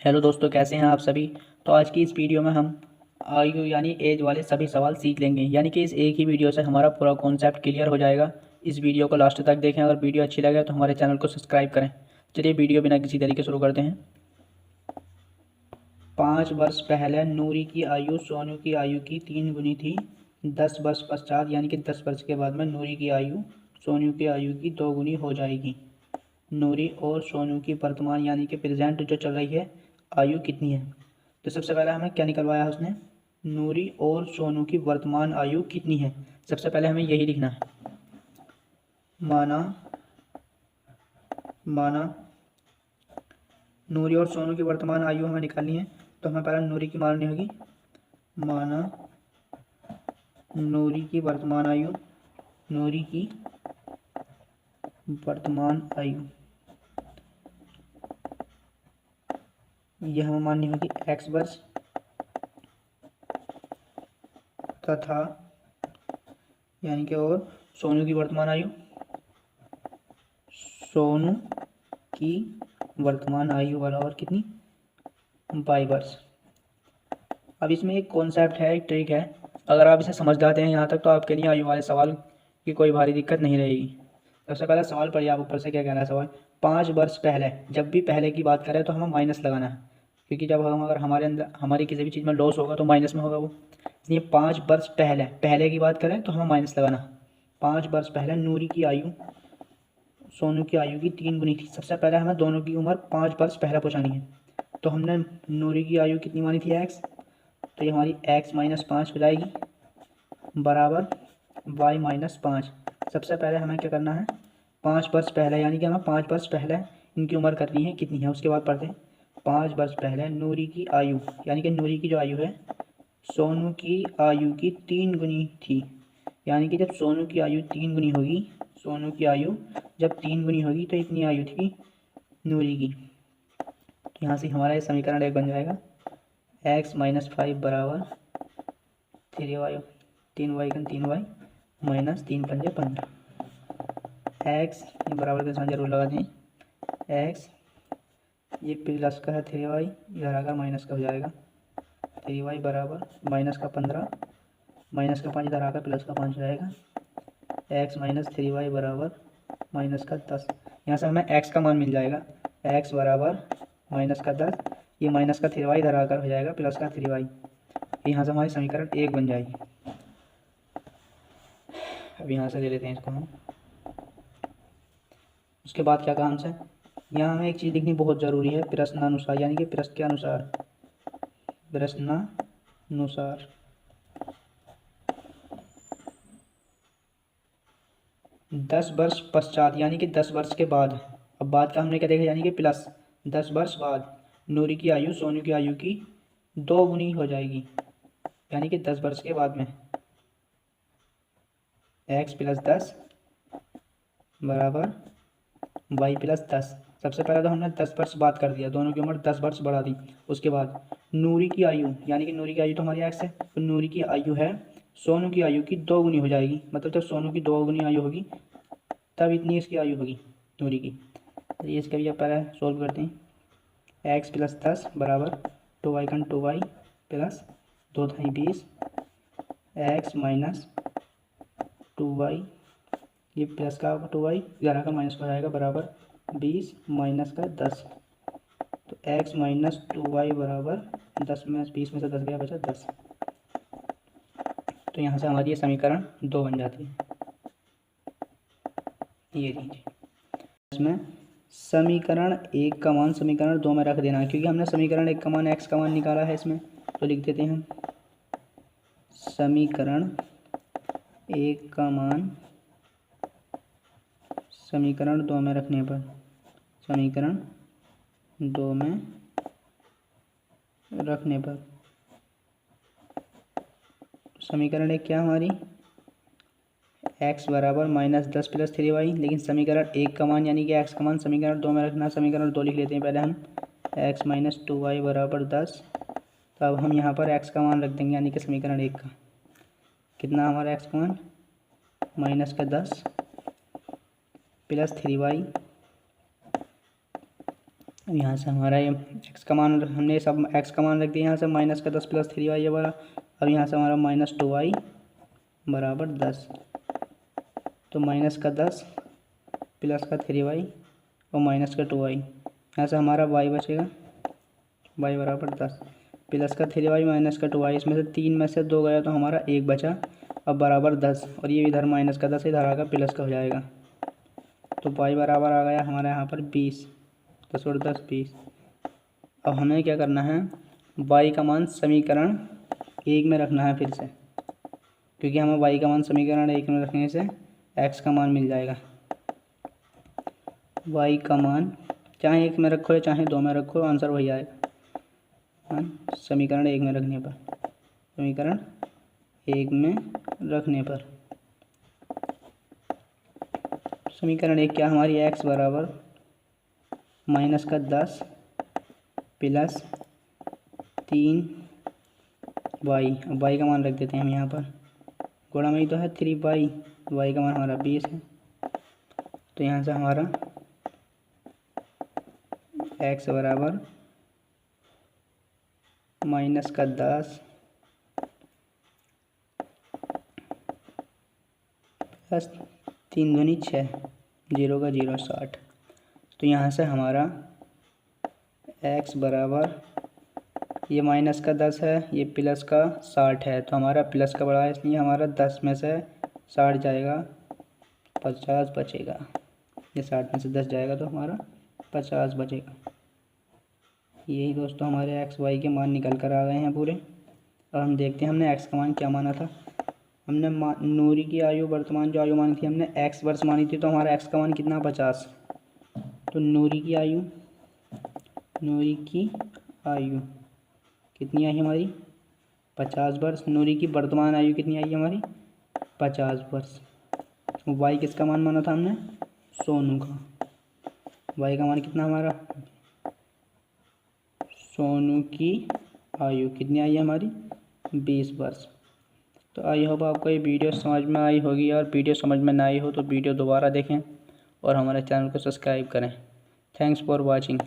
Hello दोस्तों, कैसे हैं आप सभी। तो आज की इस वीडियो में हम आयु यानी एज वाले सभी सवाल सीख लेंगे। यानी कि इस एक ही वीडियो से हमारा पूरा कॉन्सेप्ट क्लियर हो जाएगा। इस वीडियो को लास्ट तक देखें। अगर वीडियो अच्छी लगे तो हमारे चैनल को सब्सक्राइब करें। चलिए वीडियो बिना किसी तरीके शुरू करते हैं। 5 वर्ष पहले नूरी की आयु सोनू की आयु की 3 गुनी थी। 10 वर्ष पश्चात यानी कि 10 वर्ष के बाद में नूरी की आयु सोनू की आयु की 2 गुनी हो जाएगी। नूरी और सोनू की वर्तमान यानी कि प्रेजेंट जो चल रही है आयु कितनी है। तो सबसे पहले हमें क्या निकलवाया है उसने, नूरी और सोनू की वर्तमान आयु कितनी है। सबसे पहले हमें यही लिखना है। माना माना नूरी और सोनू की वर्तमान आयु हमें निकालनी है, तो हमें पहले नूरी की माननी होगी। माना नूरी की वर्तमान आयु, नूरी की वर्तमान आयु यह हमें माननी होगी x वर्ष तथा यानी कि और सोनू की वर्तमान आयु, सोनू की वर्तमान आयु बराबर कितनी, 22 वर्ष। अब इसमें एक कॉन्सेप्ट है, एक ट्रिक है। अगर आप इसे समझ जाते हैं यहाँ तक तो आपके लिए आयु वाले सवाल की कोई भारी दिक्कत नहीं रहेगी। सबसे पहले सवाल पढ़िए आप ऊपर से, क्या कहना है सवाल। 5 वर्ष पहले, जब भी पहले की बात करें तो हमें माइनस लगाना है, क्योंकि जब हम अगर हमारे अंदर हमारी किसी भी चीज़ में लॉस होगा तो माइनस में होगा वो। इसलिए 5 वर्ष पहले, पहले की बात करें तो हमें माइनस लगाना। 5 वर्ष पहले नूरी की आयु सोनू की आयु की 3 गुनी थी। सबसे पहले हमें दोनों की उम्र 5 वर्ष पहले पहुँचानी है। तो हमने नूरी की आयु कितनी मानी थी, एक्स, तो ये हमारी x-5 हो जाएगी बराबर y-5। सबसे पहले हमें क्या करना है, 5 वर्ष पहले यानी कि हमें 5 वर्ष पहले इनकी उम्र करनी है कितनी है, उसके बाद पढ़ते हैं। 5 वर्ष पहले नूरी की आयु यानी कि नूरी की जो आयु है सोनू की आयु की 3 गुनी थी। यानी कि जब सोनू की आयु 3 गुनी होगी, सोनू की आयु जब 3 गुनी होगी तो इतनी आयु थी नूरी की। तो यहाँ से हमारा ये समीकरण 1 बन जाएगा। x-5 बराबर 3y, 3y माइनस 3×5 एक्स बराबर के साथ जरूर लगा दें। एक्स ये प्लस का है 3y, इधर आकर माइनस का हो जाएगा। 3y बराबर माइनस का 15, माइनस का 5 इधर आकर प्लस का 5 हो जाएगा। x-3y बराबर माइनस का 10। यहाँ से हमें x का मान मिल जाएगा। x बराबर माइनस का 10, ये माइनस का 3y इधर आकर हो जाएगा प्लस का 3y। यहाँ से हमारी समीकरण 1 बन जाएगी। अब यहाँ से ले लेते हैं इसको हम। उसके बाद क्या काम से, यहाँ हमें एक चीज़ लिखनी बहुत ज़रूरी है, प्रश्नानुसार यानी कि प्रश्न के अनुसार। प्रश्नानुसार 10 वर्ष पश्चात यानी कि 10 वर्ष के बाद। अब बाद का हमने क्या देखा, यानी कि प्लस 10 वर्ष बाद नूरी की आयु सोनू की आयु की 2 गुनी हो जाएगी। यानी कि 10 वर्ष के बाद में x+10 बराबर y+10। सबसे पहले तो हमने 10 वर्ष बात कर दिया, दोनों की उम्र 10 वर्ष बढ़ा दी। उसके बाद नूरी की आयु यानी कि नूरी की आयु तो हमारी एक्स है, तो नूरी की आयु है सोनू की आयु की 2 गुनी हो जाएगी। मतलब जब सोनू की 2 गुनी आयु होगी तब इतनी इसकी आयु होगी नूरी की। तो ये इसका भी आप पहले सोल्व करते हैं। x+10 बराबर 2y प्लस 2×20 x-2y, ये प्लस का 2y 11 का माइनस हो जाएगा बराबर 20 माइनस का 10। तो x-2y बराबर 10 में 20 में से 10 गया बचा 10। तो यहाँ से हमारी ये समीकरण 2 बन जाती है। ये लीजिए, इसमें समीकरण 1 का मान समीकरण 2 में रख देना है, क्योंकि हमने समीकरण 1 का मान x का मान निकाला है इसमें। तो लिख देते हैं हम समीकरण 1 का मान समीकरण 2 में रखने पर, समीकरण 2 में रखने पर समीकरण 1 क्या हमारी x बराबर -10 + 3y। लेकिन समीकरण 1 का मान यानी कि x का मान समीकरण 2 में रखना। समीकरण 2 लिख लेते हैं पहले हम, x-2y बराबर 10। तो अब हम यहाँ पर x का मान रख देंगे, यानी कि समीकरण 1 का कितना हमारा x का मान -10 + 3y अब यहाँ से हमारा ये एक्स का मान हमने सब एक्स का मान रख दिया यहाँ से माइनस का 10 प्लस 3y ये वाला। अब यहाँ से हमारा -2y बराबर 10, तो माइनस का 10 प्लस का 3y और माइनस का 2y, यहाँ से हमारा y बचेगा, y बराबर 10 प्लस का 3y माइनस का 2y, इसमें से 3 में से 2 गया तो हमारा 1 बचा, अब बराबर 10, और ये इधर माइनस का 10 इधर आकर प्लस का हो जाएगा, तो y बराबर आ गया हमारा यहाँ पर 20, 10 और 10 20। अब हमें क्या करना है, y का मान समीकरण 1 में रखना है फिर से, क्योंकि हमें y का मान समीकरण 1 में रखने से x का मान मिल जाएगा। y का मान चाहे 1 में रखो या चाहे 2 में रखो, आंसर वही आएगा। समीकरण 1 में रखने पर, समीकरण 1 में रखने पर समीकरण 1 क्या हमारी x बराबर माइनस का 10 प्लस 3y, अब y का मान रख देते हैं हम यहाँ पर, गुणा में ही तो है 3y, y का मान हमारा 20 है, तो यहाँ से हमारा x बराबर माइनस का 10 प्लस 3 दूनी 6, 0 का 0 60, तो यहाँ से हमारा x बराबर ये माइनस का 10 है, ये प्लस का 60 है, तो हमारा प्लस का बड़ा है इसलिए हमारा 10 में से 60 जाएगा, 50 बचेगा, ये 60 में से 10 जाएगा तो हमारा 50 बचेगा। यही दोस्तों हमारे एक्स वाई के मान निकल कर आ गए हैं पूरे। अब हम देखते हैं हमने एक्स का मान क्या माना था। हमने नूरी की आयु वर्तमान जो आयु मानी थी हमने एक्स वर्ष मानी थी, तो हमारा एक्स का मान कितना 50। तो नूरी की आयु कितनी आई हमारी 50 वर्ष। नूरी की वर्तमान आयु कितनी आई हमारी 50 वर्ष। वाई किसका मान माना था हमने सोनू का। वाई का मान कितना हमारा, सोनू की आयु कितनी आई है हमारी 20 वर्ष। तो आई होप आपको ये वीडियो समझ में आई होगी, और वीडियो समझ में ना आई हो तो वीडियो दोबारा देखें और हमारे चैनल को सब्सक्राइब करें। Thanks for watching.